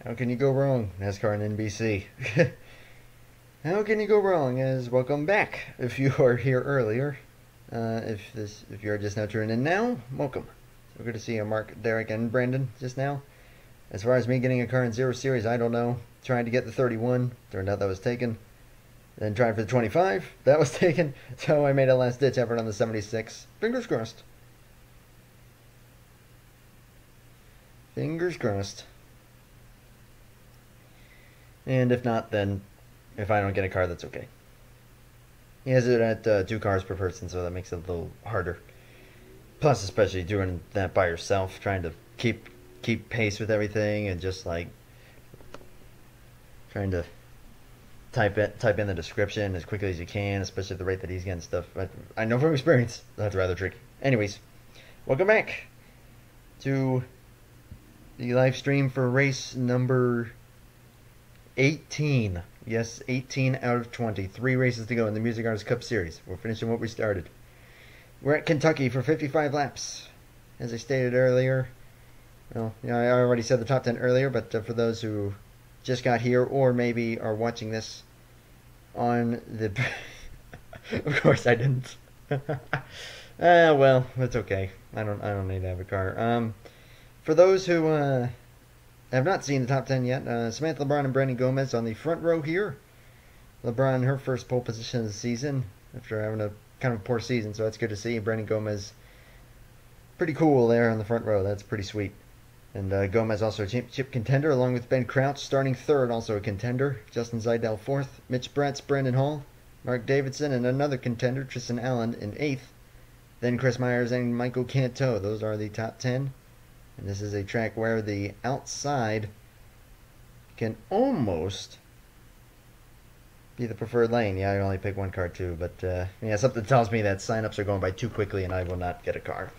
How can you go wrong? NASCAR and NBC. How can you go wrong? As welcome back. If you are here earlier, if you're just now tuning in now, welcome. So good to see you, Mark, Derek, and Brandon just now. As far as me getting a car in Zero Series, I don't know. Trying to get the 31, turned out that was taken. Then tried for the 25, that was taken. So I made a last ditch effort on the 76. Fingers crossed. Fingers crossed. And if not, then if I don't get a car, that's okay. He has it at 2 cars per person, so that makes it a little harder. Plus, especially doing that by yourself, trying to keep pace with everything, and just like trying to type in the description as quickly as you can, especially at the rate that he's getting stuff. But I know from experience that's rather tricky. Anyways, welcome back to the live stream for race number 18. Yes, 18 out of 20. 3 races to go in the Music Artist Cup Series. We're finishing what we started. We're at Kentucky for 55 laps. As I stated earlier, well, I already said the top 10 earlier, but for those who just got here or maybe are watching this on the... Of course I didn't. Well, that's okay. I don't need to have a car. For those who have not seen the top 10 yet, Samantha LeBron and Brandon Gomez on the front row here. LeBron, her first pole position of the season after having a kind of poor season, so that's good to see. Brandon Gomez, pretty cool there on the front row. That's pretty sweet. And Gomez also a championship contender, along with Ben Crouch starting third, also a contender. Justin Zeidel fourth. Mitch Bretz, Brandon Hall, Mark Davidson, and another contender, Tristan Allen, in eighth. Then Chris Myers and Michael Canto. Those are the top 10. And this is a track where the outside can almost be the preferred lane. Yeah, I only pick one car too, but yeah, something tells me that signups are going by too quickly and I will not get a car.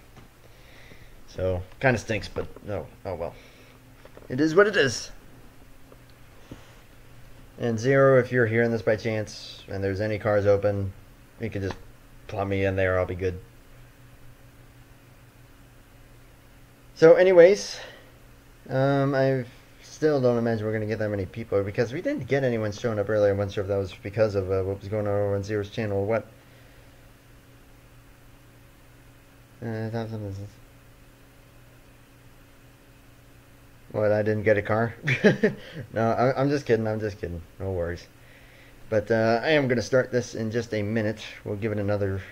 So, kind of stinks, but oh well. It is what it is. And Zero, if you're hearing this by chance and there's any cars open, you can just plumb me in there, I'll be good. So anyways, I still don't imagine we're going to get that many people, because we didn't get anyone showing up earlier. I wasn't sure if that was because of what was going on over on Zero's channel or what. What, I didn't get a car? No, I'm just kidding, no worries. But I am going to start this in just a minute. We'll give it another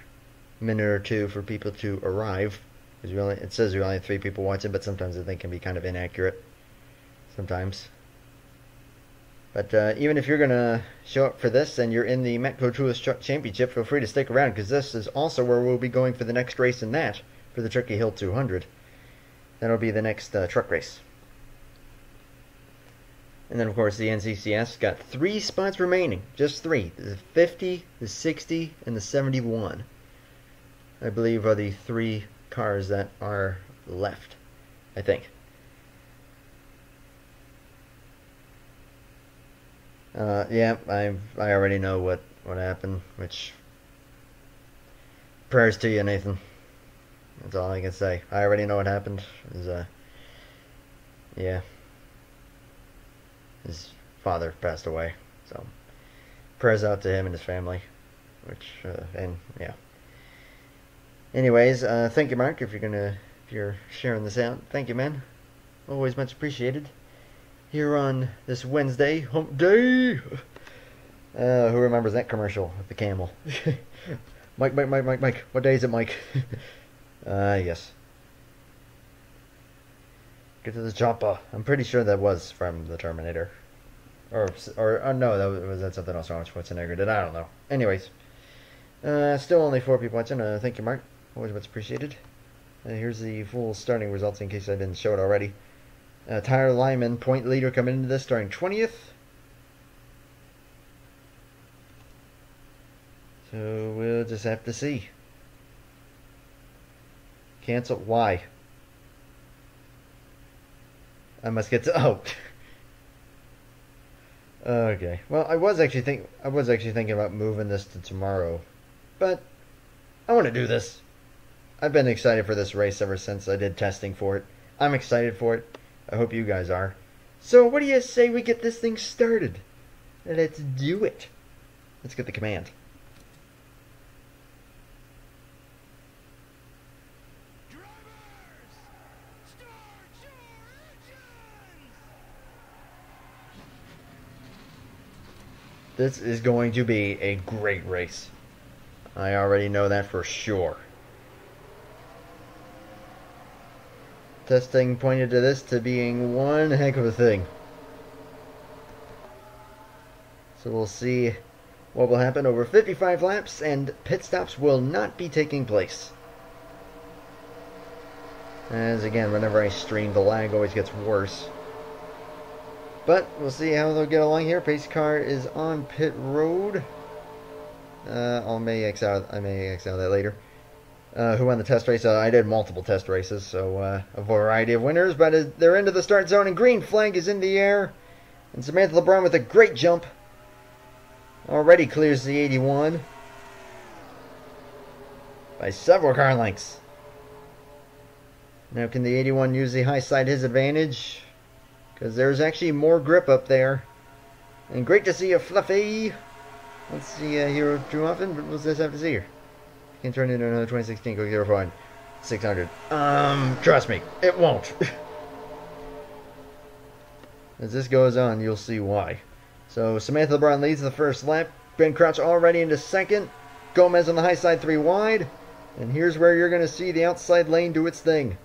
minute or two for people to arrive. Because it says we only have 3 people watching, but sometimes I think it can be kind of inaccurate. Sometimes. But even if you're going to show up for this and you're in the Metco Tourist Truck Championship, feel free to stick around, because this is also where we'll be going for the next race in that, for the Turkey Hill 200. That'll be the next truck race. And then, of course, the NCCS got 3 spots remaining. Just 3. The 50, the 60, and the 71. I believe are the 3 cars that are left, I think. Yeah, I already know what happened, which, prayers to you, Nathan. That's all I can say. I already know what happened. Yeah, his father passed away, so prayers out to him and his family, which, and yeah. Anyways, thank you, Mark, if you're sharing this out. Thank you, man. Always much appreciated. Here on this Wednesday, hump day. Who remembers that commercial with the camel? Mike. What day is it, Mike? Yes. Get to the chopper. I'm pretty sure that was from the Terminator. Or no, that something else Arnold Schwarzenegger did. I don't know. Anyways. Still only 4 people watching. Thank you, Mark. Always much appreciated. Here's the full starting results in case I didn't show it already. Tyler Lyman, point leader, coming into this, starting 20th. So we'll just have to see. Cancel. Why? I must get to... Oh. Okay. Well, I was actually thinking about moving this to tomorrow. But I want to do this. I've been excited for this race ever since I did testing for it. I'm excited for it. I hope you guys are. So what do you say we get this thing started? Let's do it. Let's get the command. This is going to be a great race. I already know that for sure. Testing pointed to this to being one heck of a thing. So we'll see what will happen over 55 laps, and pit stops will not be taking place. As again, whenever I stream, the lag always gets worse. But we'll see how they'll get along here. Pace car is on pit road. I may exile that later. Who won the test race? I did multiple test races, so a variety of winners. But they're into the start zone, and green flag is in the air. And Samantha LeBron with a great jump. Already clears the 81 by several car lengths. Now can the 81 use the high side his advantage? Because there's actually more grip up there. And great to see a Fluffy. Let's see here too often, but what's this have to see here? Can turn into another 2016 Quick 05 600. Trust me, it won't. As this goes on, you'll see why. So Samantha LeBron leads the first lap. Ben Crouch already into second. Gomez on the high side, 3 wide. And here's where you're going to see the outside lane do its thing.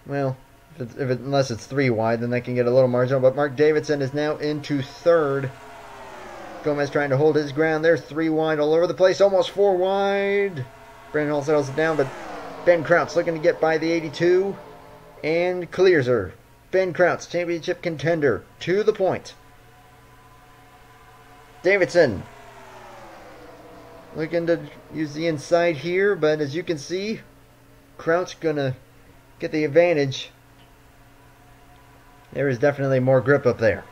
Well, unless it's 3 wide, then that can get a little marginal. But Mark Davidson is now into third. Gomez trying to hold his ground. There's 3 wide all over the place. Almost 4 wide. Brandon Hall settles it down, but Ben Crouch looking to get by the 82. And clears her. Ben Crouch, championship contender, to the point. Davidson looking to use the inside here, but as you can see, Crouch gonna get the advantage. There is definitely more grip up there.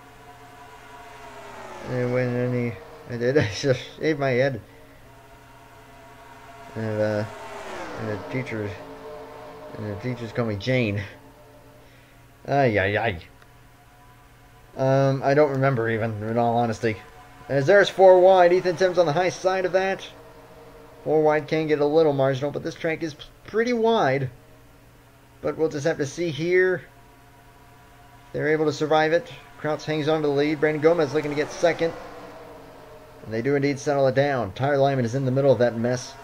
And when I just shaved my head. And the teachers call me Jane. I don't remember even, in all honesty. As there's 4 wide, Ethan Timms on the high side of that. 4 wide can get a little marginal, but this track is pretty wide. But we'll just have to see here. They're able to survive it. Crouch hangs on to the lead. Brandon Gomez looking to get second. And they do indeed settle it down. Tyler Lyman is in the middle of that mess.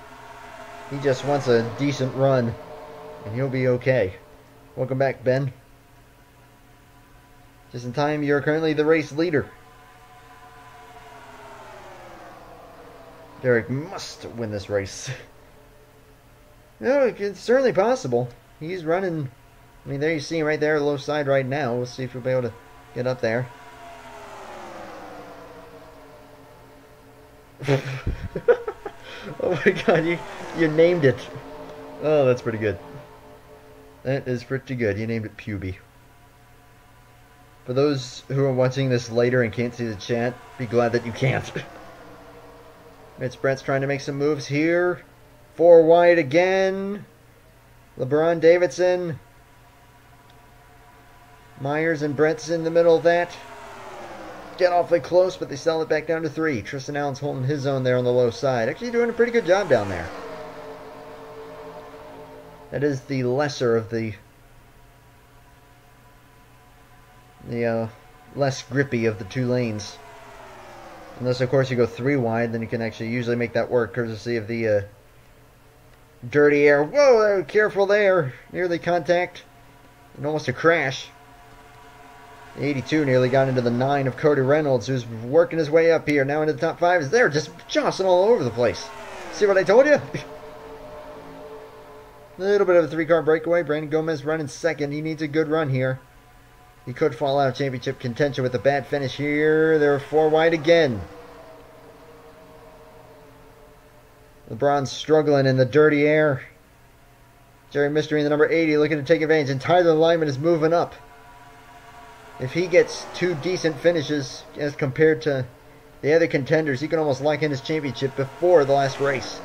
He just wants a decent run, and he'll be okay. Welcome back, Ben. Just in time, you're currently the race leader. Derek must win this race. No, it's certainly possible. He's running. I mean, there you see him right there, low side right now. We'll see if we'll be able to get up there. Oh my god, you named it. Oh, that's pretty good. That is pretty good. You named it Puby. For those who are watching this later and can't see the chat, be glad that you can't. Mitch Brett's trying to make some moves here. 4 wide again. LeBron Davidson. Myers and Brett's in the middle of that. Get awfully close, but they sell it back down to 3. Tristan Allen's holding his own there on the low side. Actually doing a pretty good job down there. That is the lesser of the less grippy of the 2 lanes. Unless, of course, you go 3 wide, then you can actually usually make that work, courtesy of the dirty air. Whoa, careful there. Nearly contact. And almost a crash. The 82 nearly got into the 9 of Cody Reynolds, who's working his way up here. Now into the top 5 is there, just jostling all over the place. See what I told you? A little bit of a 3-car breakaway. Brandon Gomez running second. He needs a good run here. He could fall out of championship contention with a bad finish here. They're 4 wide again. LeBron's struggling in the dirty air. Jerry Mystery in the number 80 looking to take advantage. And Tyler Lyman is moving up. If he gets 2 decent finishes as compared to the other contenders, he can almost lock in his championship before the last race.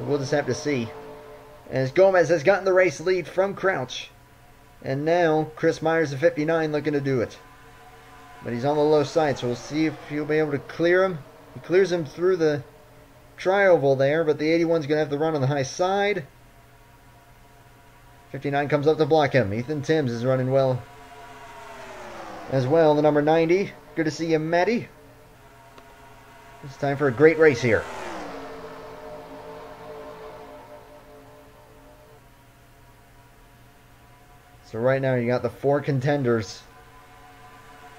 We'll just have to see. As Gomez has gotten the race lead from Crouch. And now Chris Myers at 59 looking to do it. But he's on the low side, so we'll see if he'll be able to clear him. He clears him through the tri-oval there, but the 81's going to have to run on the high side. 59 comes up to block him. Ethan Timms is running well as well. The number 90. Good to see you, Matty. It's time for a great race here. So right now you got the 4 contenders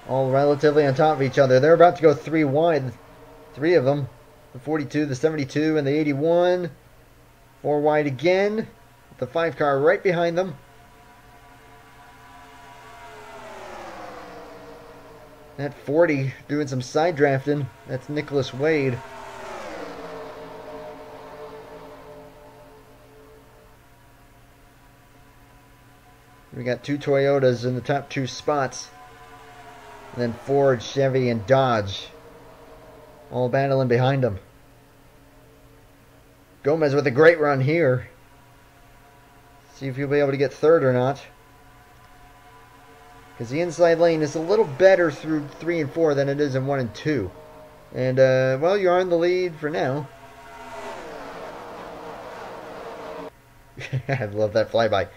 all relatively on top of each other. They're about to go 3 wide. 3 of them. The 42, the 72, and the 81. 4 wide again. The 5 car right behind them. That 40 doing some side drafting. That's Nicholas Wade. We got 2 Toyotas in the top 2 spots. And then Ford, Chevy, and Dodge all battling behind them. Gomez with a great run here. See if he'll be able to get third or not. Because the inside lane is a little better through 3 and 4 than it is in 1 and 2. And, well, you're on the lead for now. I love that flyby.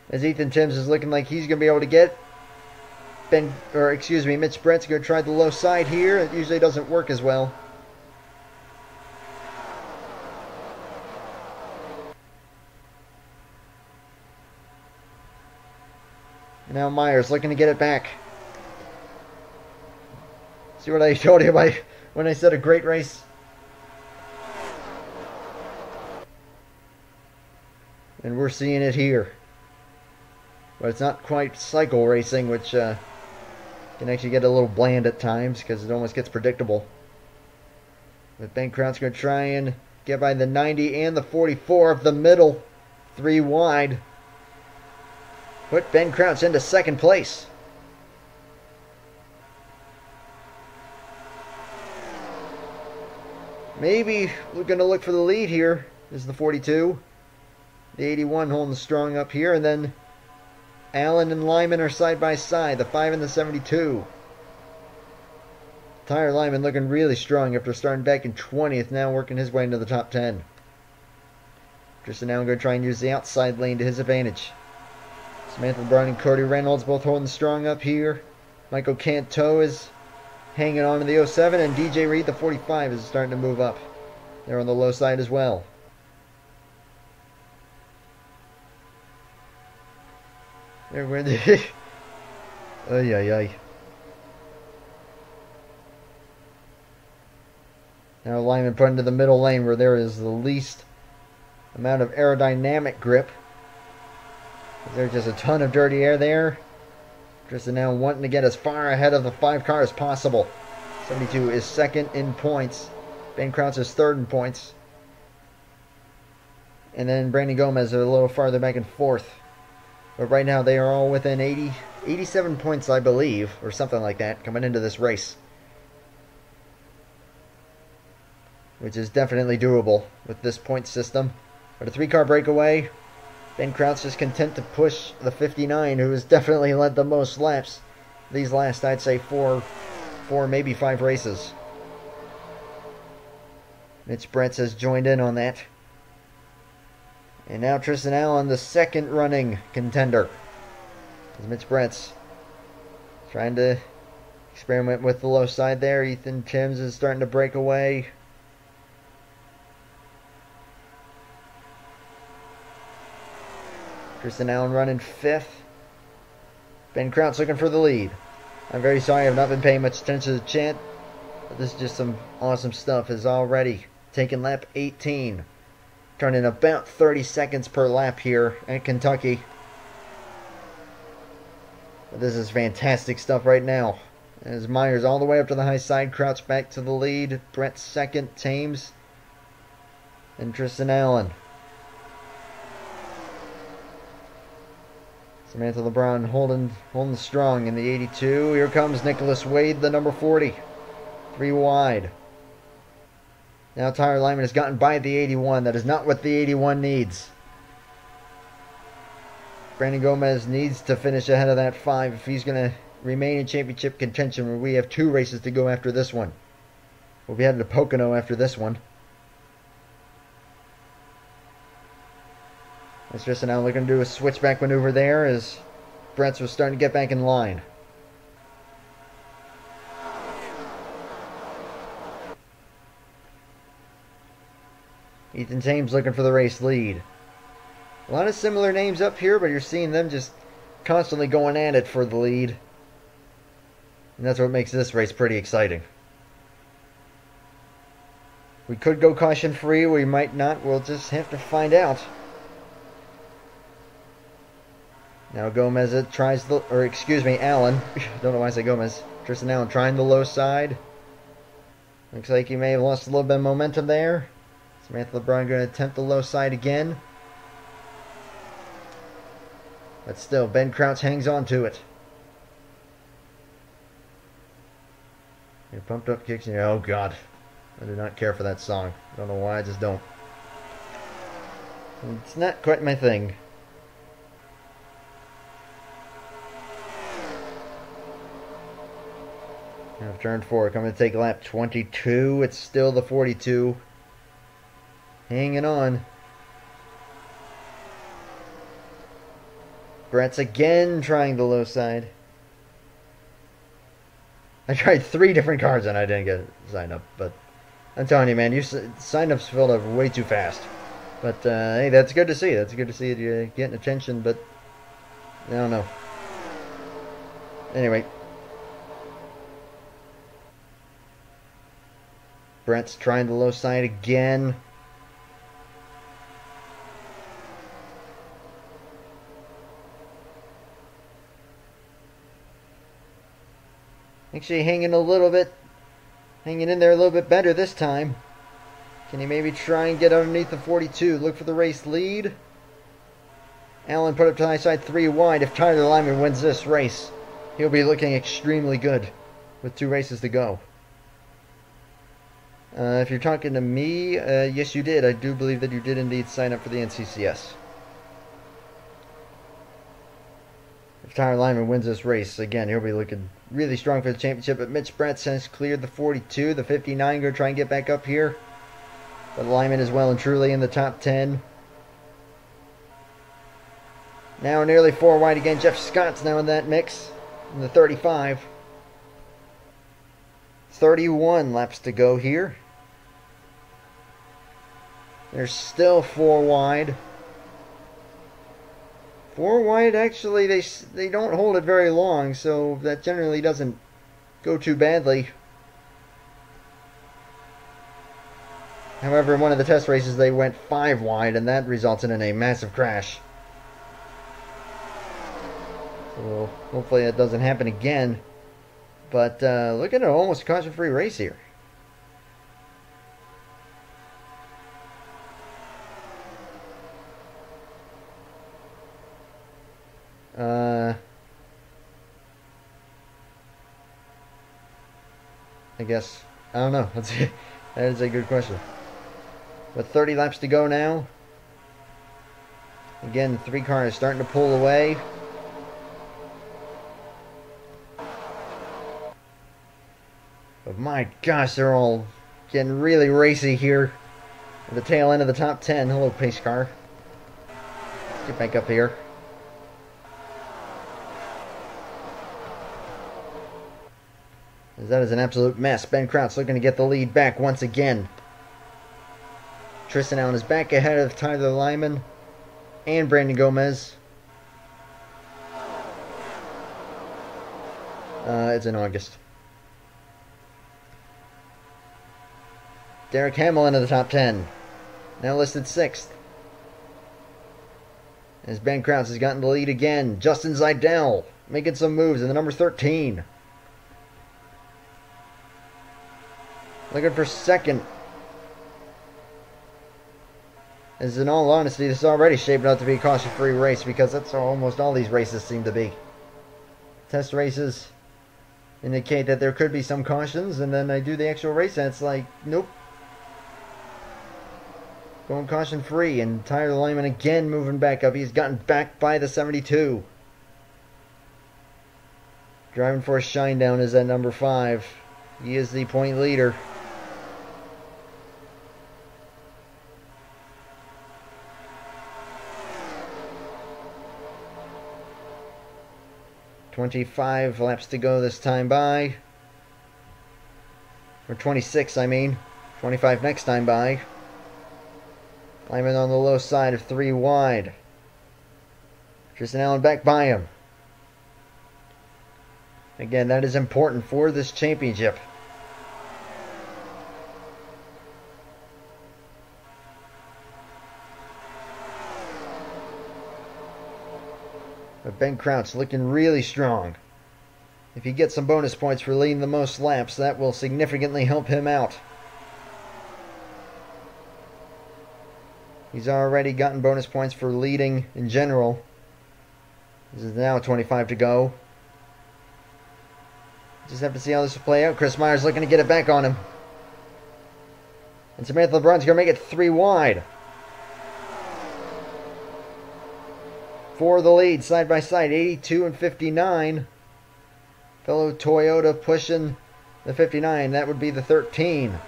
As Ethan Timms is looking like he's going to be able to get Mitch Brett's going to try the low side here. It usually doesn't work as well. And now Myers looking to get it back. See what I told you when I said a great race? And we're seeing it here. But it's not quite cycle racing, which can actually get a little bland at times because it almost gets predictable. But Ben Kraut's going to try and get by the 90 and the 44 of the middle. 3 wide. Put Ben Kraut into second place. Maybe we're going to look for the lead here. This is the 42. The 81 holding strong up here. And then Allen and Lyman are side by side. The 5 and the 72. Tyler Lyman looking really strong after starting back in 20th. Now working his way into the top 10. Tristan Allen going to try and use the outside lane to his advantage. Samantha LeBron and Cody Reynolds both holding strong up here. Michael Canto is hanging on to the 07. And DJ Reed, the 45, is starting to move up. They're on the low side as well. There we're the ay ay ay. Now Lyman put into the middle lane where there is the least amount of aerodynamic grip. There's just a ton of dirty air there. Tristan now wanting to get as far ahead of the 5 car as possible. 72 is second in points. Ben Kraut is third in points. And then Brandon Gomez are a little farther back in 4th. But right now they are all within 87 points, I believe, or something like that, coming into this race. Which is definitely doable with this point system. But a 3-car breakaway. Ben Kraut's just content to push the 59, who has definitely led the most laps these last, I'd say, 4, maybe 5 races. Mitch Brentz has joined in on that. And now Tristan Allen, the second running contender. As Mitch Brentz trying to experiment with the low side there. Ethan Timms is starting to break away. Tristan Allen running 5th. Ben Kraut's looking for the lead. I'm very sorry I've not been paying much attention to the chat. But this is just some awesome stuff. Is already taking lap 18. Turning about 30 seconds per lap here at Kentucky. But this is fantastic stuff right now. As Myers all the way up to the high side. Kraut's back to the lead. Brett second. Thames. And Tristan Allen. Samantha LeBron holding strong in the 82. Here comes Nicholas Wade, the number 40. 3 wide. Now Tyler Lyman has gotten by the 81. That is not what the 81 needs. Brandon Gomez needs to finish ahead of that 5 if he's going to remain in championship contention, where we have 2 races to go after this one. We'll be headed to Pocono after this one. It's just now looking to do a switchback maneuver there as Brent's was starting to get back in line. Ethan Thames looking for the race lead. A lot of similar names up here, but you're seeing them just constantly going at it for the lead. And that's what makes this race pretty exciting. We could go caution free, we might not. We'll just have to find out. Now Gomez tries the, or excuse me, Allen. Don't know why I say Gomez. Tristan Allen trying the low side. Looks like he may have lost a little bit of momentum there. Samantha LeBron going to attempt the low side again. But still, Ben Crouch hangs on to it. You're pumped up kicks and you're, oh God. I do not care for that song. Don't know why, I just don't. It's not quite my thing. Now turn 4, coming to take lap 22. It's still the 42. Hanging on. Brett's again trying the low side. I tried 3 different cars and I didn't get signed up, but I'm telling you, man, sign-ups filled up way too fast. But hey, that's good to see. That's good to see that you're getting attention, but I don't know. Anyway. Brent's trying the low side again. Actually hanging in there a little bit better this time. Can he maybe try and get underneath the 42? Look for the race lead. Allen put up to high side 3 wide. If Tyler Lyman wins this race, he'll be looking extremely good with 2 races to go. If you're talking to me, yes you did. I do believe that you did indeed sign up for the NCCS. If Tyler Lyman wins this race, again, he'll be looking really strong for the championship. But Mitch Brett has cleared the 42. The 59 going to try and get back up here. But Lyman is well and truly in the top 10. Now nearly 4 wide again. Jeff Scott's now in that mix. In the 35. 31 laps to go here. There's still 4 wide. 4 wide, actually, they don't hold it very long, so that generally doesn't go too badly. However, in one of the test races, they went 5 wide, and that resulted in a massive crash. So hopefully that doesn't happen again. But look at an almost caution-free race here. I guess, I don't know. That is a good question. With 30 laps to go now. Again, the 3 cars starting to pull away. But my gosh, they're all getting really racy here at the tail end of the top 10. Hello, pace car. Get back up here. That is an absolute mess. Ben Crouch looking to get the lead back once again. Tristan Allen is back ahead of Tyler Lyman and Brandon Gomez. It's in August. Derek Hamlin in the top 10. Now listed 6th. As Ben Crouch has gotten the lead again. Justin Zeidel making some moves in the number 13. Looking for 2nd. As in all honesty, this is already shaping up to be a caution-free race because that's how almost all these races seem to be. Test races indicate that there could be some cautions, and then I do the actual race and it's like, nope. going caution free, and Tyler Lehman again moving back up. He's gotten back by the 72. Driving for a shine down is at number 5. He is the point leader. "25 laps to go this time by." Or 26, I mean. 25 next time by. Lyman on the low side of 3 wide. Tristan Allen back by him. Again, that is important for this championship. But Ben Crouch looking really strong. If he gets some bonus points for leading the most laps, that will significantly help him out. He's already gotten bonus points for leading in general. This is now 25 to go. Just have to see how this will play out. Chris Myers looking to get it back on him. And Samantha LeBron's going to make it 3 wide. For the lead, side by side, 82 and 59. Fellow Toyota pushing the 59. That would be the 13.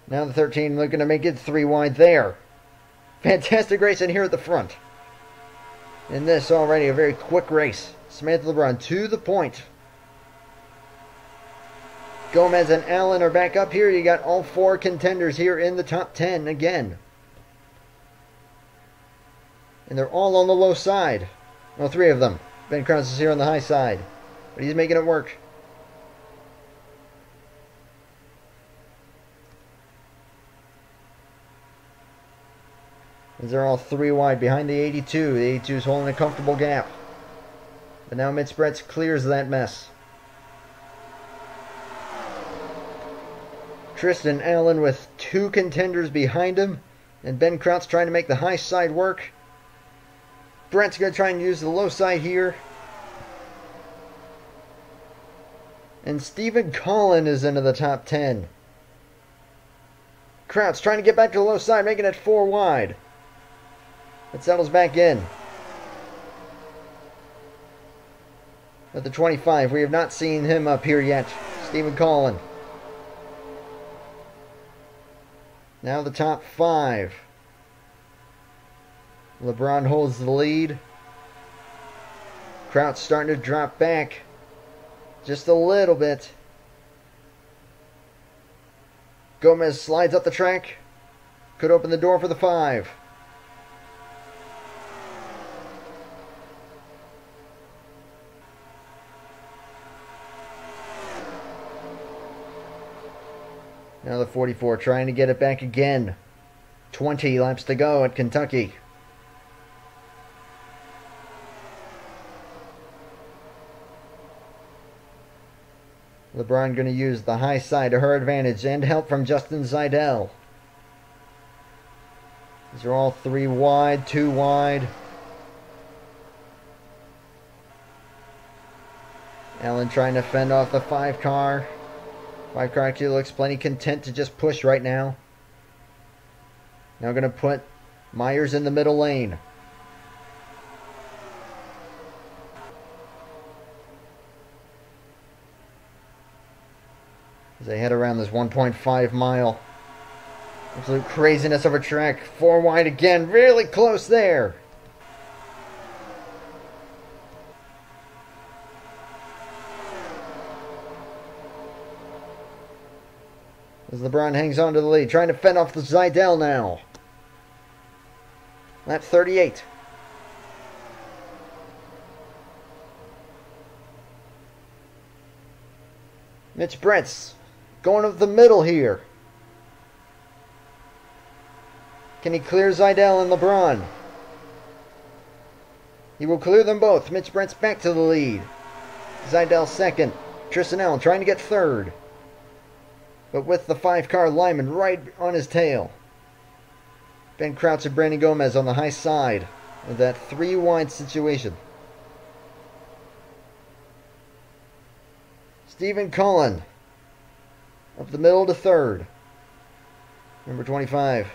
Now the 13 looking to make it 3 wide there. Fantastic racing here at the front. In this already a very quick race. Samantha LeBron to the point. Gomez and Allen are back up here. You got all 4 contenders here in the top 10 again. And they're all on the low side. Well, 3 of them. Ben Crouch is here on the high side. But he's making it work. As they're all 3 wide behind the 82. The 82 is holding a comfortable gap. But now Mitch Bretz clears that mess. Tristan Allen with 2 contenders behind him. And Ben Crouch trying to make the high side work. Brett's going to try and use the low side here. And Stephen Collin is into the top 10. Crouch trying to get back to the low side, making it 4 wide. It settles back in. At the 25, we have not seen him up here yet. Stephen Collin. Now the top 5. LeBron holds the lead. Crouch starting to drop back just a little bit. Gomez slides up the track. Could open the door for the 5. Now the 44 trying to get it back again. 20 laps to go at Kentucky. LeBron going to use the high side to her advantage and help from Justin Zeidel. These are all 3 wide, 2 wide. Allen trying to fend off the 5 car. 5 car actually looks plenty content to just push right now. Now going to put Myers in the middle lane. As they head around this 1.5 mile. Absolute craziness of a track. 4 wide again. Really close there. As LeBron hangs on to the lead. Trying to fend off the Zeidel now. Lap 38. Mitch Bretz going up the middle here. Can he clear Zeidel and LeBron? He will clear them both. Mitch Bretz back to the lead. Zeidel second. Tristan Allen trying to get third. But with the 5 car Lyman right on his tail. Ben Crouch and Brandon Gomez on the high side of that 3 wide situation. Stephen Collin Up the middle to third. Number 25.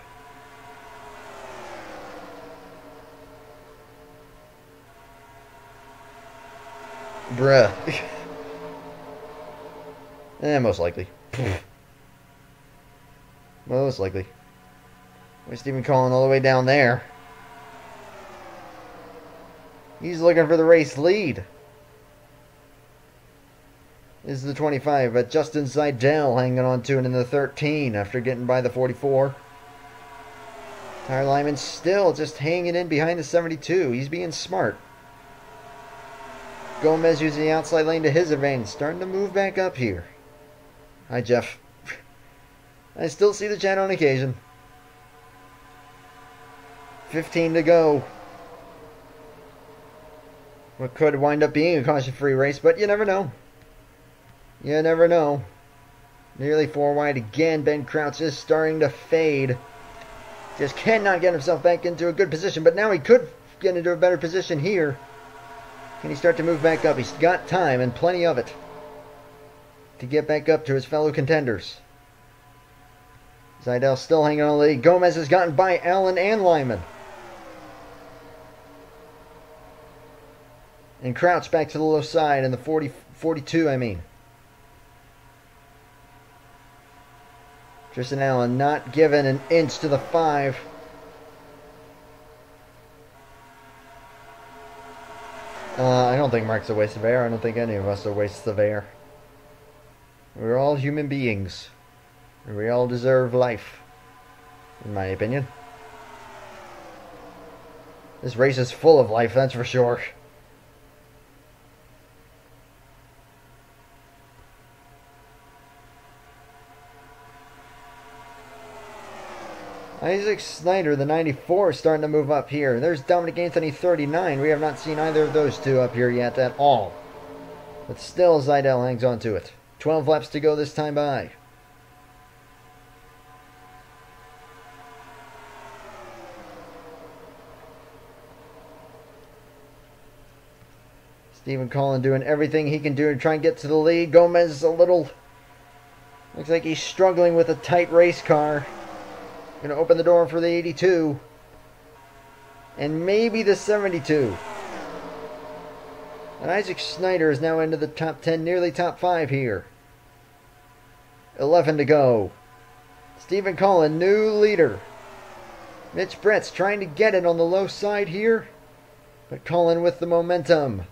Bruh. Most likely. Most likely. Why Stephen Collin all the way down there? He's looking for the race lead. This is the 25, but Justin Seidel hanging on to it in the 13 after getting by the 44. Tyler Lyman still just hanging in behind the 72. He's being smart. Gomez using the outside lane to his advantage. Starting to move back up here. Hi, Jeff. I still see the chat on occasion. 15 to go. What could wind up being a caution-free race, but you never know. You never know. Nearly 4 wide again. Ben Crouch is starting to fade. Just cannot get himself back into a good position, but now he could get into a better position here. Can he start to move back up? He's got time and plenty of it to get back up to his fellow contenders. Seidel still hanging on the lead. Gomez has gotten by Allen and Lyman. And Crouch back to the low side in the 42, I mean. Tristan Allen not given an inch to the 5. I don't think Mark's a waste of air. I don't think any of us are wastes of air. We're all human beings. And we all deserve life, in my opinion. This race is full of life, that's for sure. Isaac Snyder, the 94, is starting to move up here. There's Dominic Anthony, 39. We have not seen either of those two up here yet at all. But still, Seidel hangs on to it. 12 laps to go this time by. Stephen Collin doing everything he can do to try and get to the lead. Gomez a little... looks like he's struggling with a tight race car. Going to open the door for the 82. And maybe the 72. And Isaac Snyder is now into the top 10, nearly top 5 here. 11 to go. Stephen Collin, new leader. Mitch Brett's trying to get it on the low side here. But Collin with the momentum.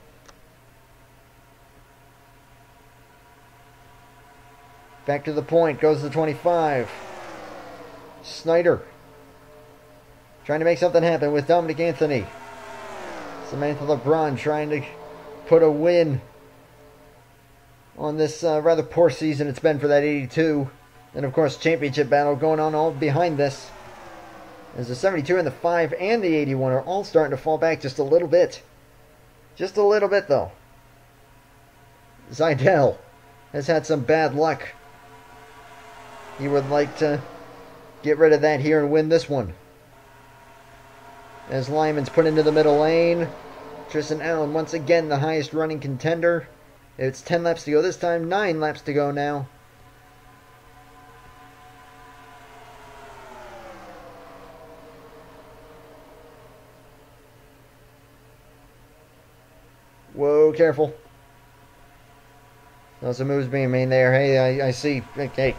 Back to the point goes the 25. Snyder trying to make something happen with Dominic Anthony. Samantha LeBron trying to put a win on this rather poor season it's been for that 82. And of course, championship battle going on all behind this. As the 72 and the 5 and the 81 are all starting to fall back just a little bit. Just a little bit, though. Seidel has had some bad luck. He would like to get rid of that here and win this one. As Lyman's put into the middle lane. Tristan Allen once again the highest running contender. It's 10 laps to go this time. 9 laps to go now. Whoa, careful. Lots of moves being made there. Hey, I see. Okay.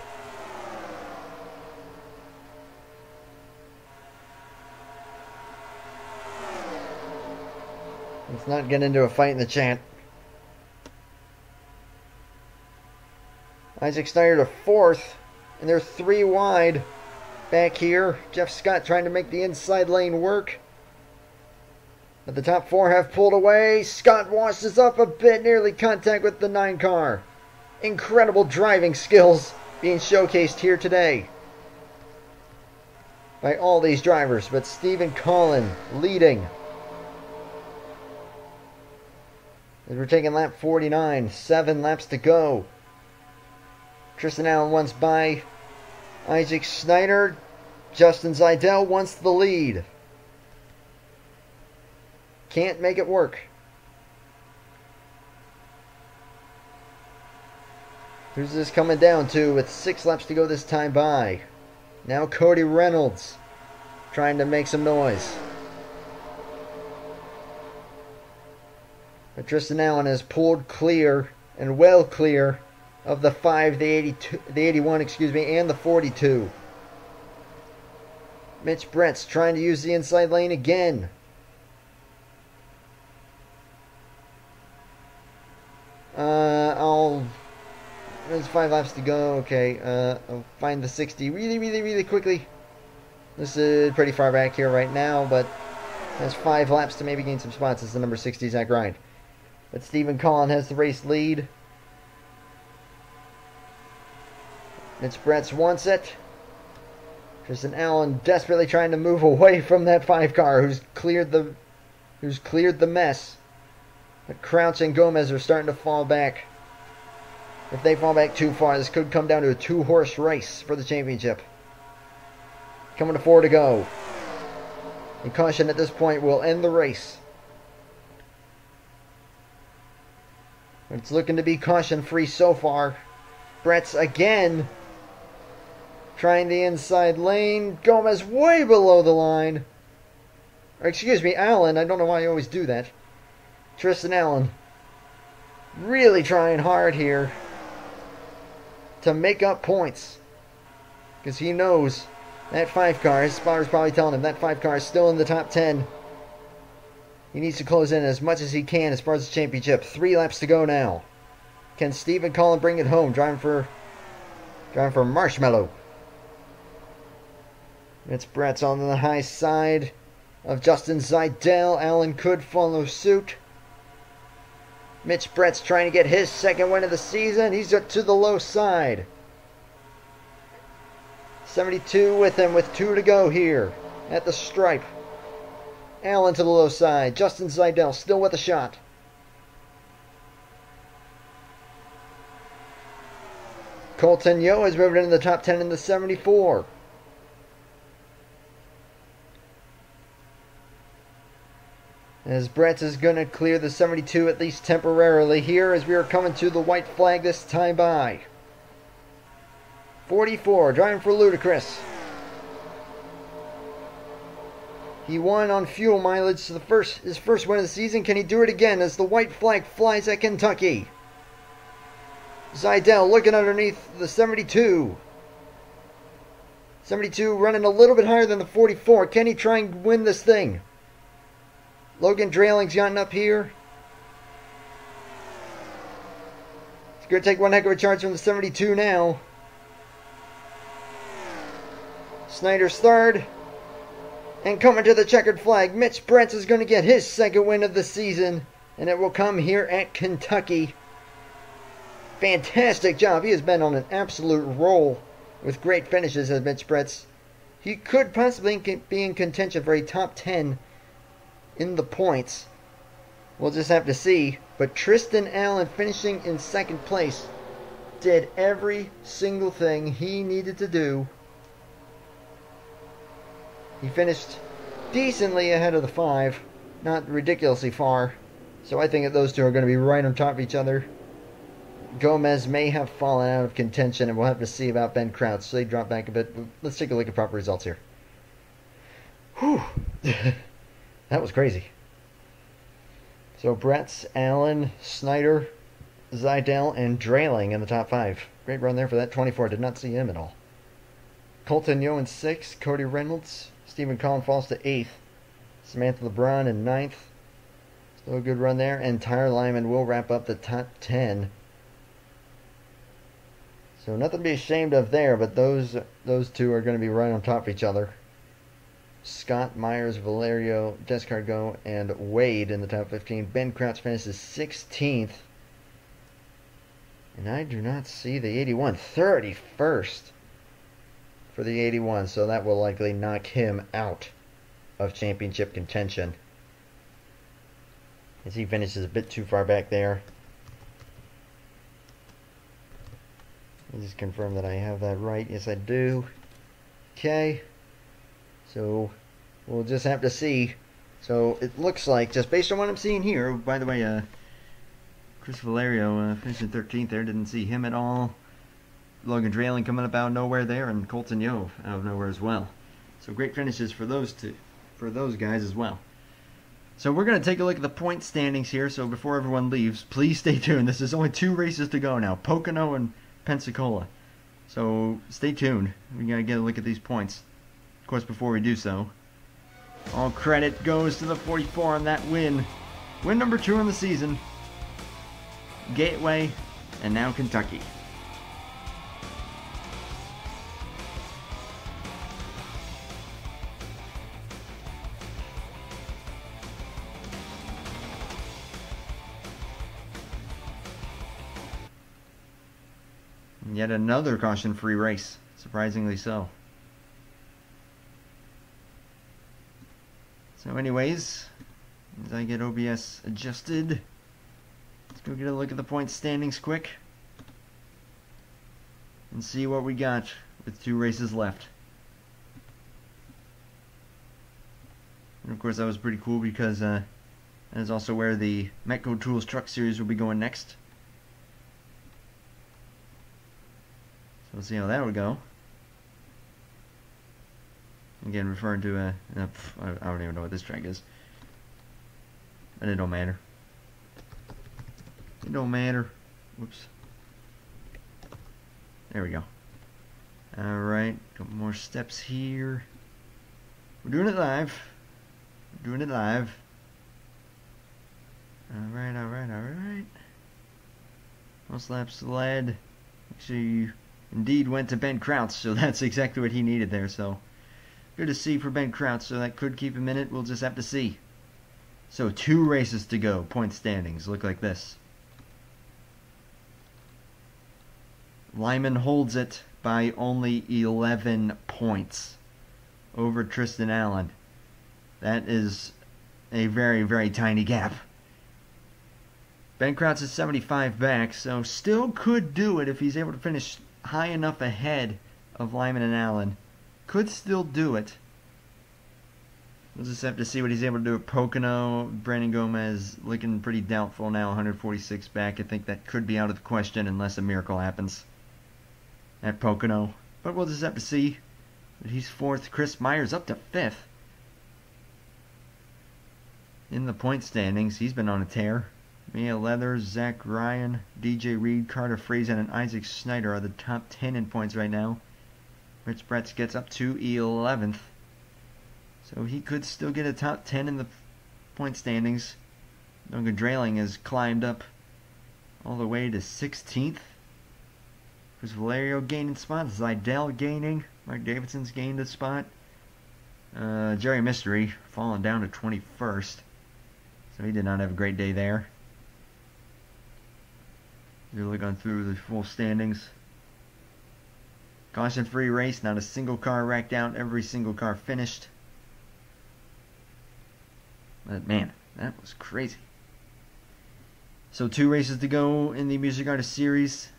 Let's not get into a fight in the chant. Isaac Snyder to 4th. And they're 3 wide back here. Jeff Scott trying to make the inside lane work. But the top 4 have pulled away. Scott washes up a bit. Nearly contact with the 9 car. Incredible driving skills being showcased here today by all these drivers. But Stephen Collin leading. As we're taking lap 49, 7 laps to go. Tristan Allen wants by Isaac Snyder. Justin Seidel wants the lead. Can't make it work. Who's this coming down to with 6 laps to go this time by? Now Cody Reynolds trying to make some noise. But Tristan Allen has pulled clear and well clear of the 5, the 82, the 81, excuse me, and the 42. Mitch Brett's trying to use the inside lane again. There's 5 laps to go. Okay, I'll find the 60 really quickly. This is pretty far back here right now, but has 5 laps to maybe gain some spots. It's the number 60, Zach Ryan. But Stephen Collin has the race lead. Mitch Bretz wants it. Tristan Allen desperately trying to move away from that 5 car who's cleared the mess. But Crouch and Gomez are starting to fall back. If they fall back too far, this could come down to a 2-horse race for the championship. Coming to 4 to go. And caution at this point will end the race. It's looking to be caution free so far. Brett's again trying the inside lane. Gomez way below the line. Or excuse me, Allen. I don't know why I always do that. Tristan Allen really trying hard here to make up points. Because he knows that 5 car, his spotter's probably telling him that 5 car is still in the top 10. He needs to close in as much as he can as far as the championship. 3 laps to go now. Can Stephen Collin bring it home? Driving for Marshmallow. It's Brett's on the high side of Justin Zeidel. Allen could follow suit. Mitch Brett's trying to get his 2nd win of the season. He's up to the low side. 72 with him with 2 to go here at the stripe. Allen to the low side. Justin Zeidel still with a shot. Colton Yo has moved into the top 10 in the 74. As Brett is going to clear the 72 at least temporarily here as we are coming to the white flag this time by. 44, driving for Ludacris. He won on fuel mileage to his first win of the season. Can he do it again as the white flag flies at Kentucky? Zeidel looking underneath the 72. 72 running a little bit higher than the 44. Can he try and win this thing? Logan Drayling's gotten up here. He's going to take one heck of a charge from the 72 now. Snyder's 3rd. And coming to the checkered flag, Mitch Brett is going to get his 2nd win of the season. And it will come here at Kentucky. Fantastic job. He has been on an absolute roll with great finishes as Mitch Brett's. He could possibly be in contention for a top 10 in the points. We'll just have to see. But Tristan Allen finishing in 2nd place did every single thing he needed to do. He finished decently ahead of the 5. Not ridiculously far. So I think that those two are going to be right on top of each other. Gomez may have fallen out of contention, and we'll have to see about Ben Crouch. So they drop back a bit. Let's take a look at proper results here. Whew. That was crazy. So Bretz, Allen, Snyder, Zeidel, and Drayling in the top 5. Great run there for that 24. Did not see him at all. Colton Yo in 6th. Cody Reynolds. Stephen Collin falls to 8th. Samantha LeBron in 9th. Still a good run there. And Tyler Lyman will wrap up the top 10. So nothing to be ashamed of there, but those two are going to be right on top of each other. Scott, Myers, Valerio, Descargo, and Wade in the top 15. Ben Crouch finishes 16th. And I do not see the 81. 31st for the 81, so that will likely knock him out of championship contention, as he finishes a bit too far back there. Let me just confirm that I have that right. Yes, I do. Okay. So, we'll just have to see. So, it looks like, just based on what I'm seeing here, by the way, Chris Valerio finished in 13th there. Didn't see him at all. Logan Drayling coming up out of nowhere there, and Colton Yeo out of nowhere as well. So great finishes for those guys as well. So we're going to take a look at the point standings here. So before everyone leaves, please stay tuned. This is only 2 races to go now, Pocono and Pensacola. So stay tuned. We got to get a look at these points. Of course, before we do so, all credit goes to the 44 on that win. Win number 2 in the season. Gateway, and now Kentucky. Yet another caution-free race, surprisingly so. So anyways, as I get OBS adjusted, let's go get a look at the point standings quick and see what we got with 2 races left. And of course that was pretty cool because that is also where the Metco Tools Truck Series will be going next. So we'll see how that would go. Again, referring to I don't even know what this track is. And it don't matter. It don't matter. Whoops. There we go. Alright, couple more steps here. We're doing it live. We're doing it live. Alright, alright, alright. Most laps led. Actually, indeed went to Ben Krautz, so that's exactly what he needed there, so good to see for Ben Krautz, so that could keep him in it. We'll just have to see. So 2 races to go. Point standings look like this. Lyman holds it by only 11 points over Tristan Allen. That is a very, very tiny gap. Ben Krautz is 75 back, so still could do it if he's able to finish high enough ahead of Lyman and Allen. Could still do it. We'll just have to see what he's able to do at Pocono. Brandon Gomez looking pretty doubtful now, 146 back. I think that could be out of the question unless a miracle happens at Pocono. But we'll just have to see. But he's 4th. Chris Myers up to 5th in the point standings. He's been on a tear. Mia Leathers, Zach Ryan, DJ Reed, Carter Fraser, and Isaac Snyder are the top 10 in points right now. Rich Bretz gets up to 11th. So he could still get a top 10 in the point standings. Logan Drayling has climbed up all the way to 16th. Chris Valerio gaining spots. Zidell gaining. Mark Davidson's gained a spot. Jerry Mystery falling down to 21st. So he did not have a great day there. You're looking through the full standings. Caution-free race. Not a single car racked out. Every single car finished. But man, that was crazy. So 2 races to go in the Music Artist Series.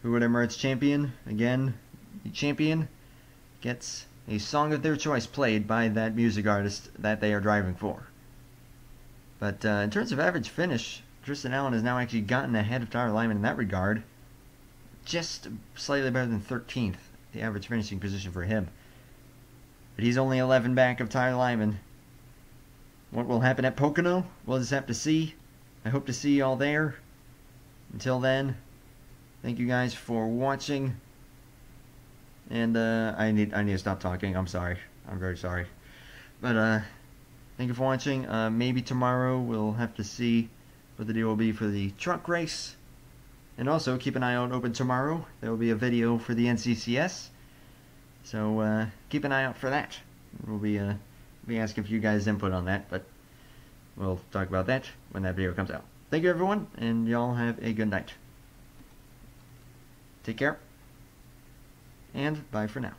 Who would emerge champion? Again, the champion gets a song of their choice played by that music artist that they are driving for. But in terms of average finish, Tristan Allen has now actually gotten ahead of Tyler Lyman in that regard. Just slightly better than 13th, the average finishing position for him. But he's only 11 back of Tyler Lyman. What will happen at Pocono? We'll just have to see. I hope to see you all there. Until then, thank you guys for watching. And I need to stop talking. I'm sorry. I'm very sorry. But thank you for watching. Maybe tomorrow we'll have to see what the deal will be for the truck race. And also keep an eye out open tomorrow. There will be a video for the NCCS. So keep an eye out for that. We'll be asking for you guys' input on that, but we'll talk about that when that video comes out. Thank you everyone, and y'all have a good night. Take care, and bye for now.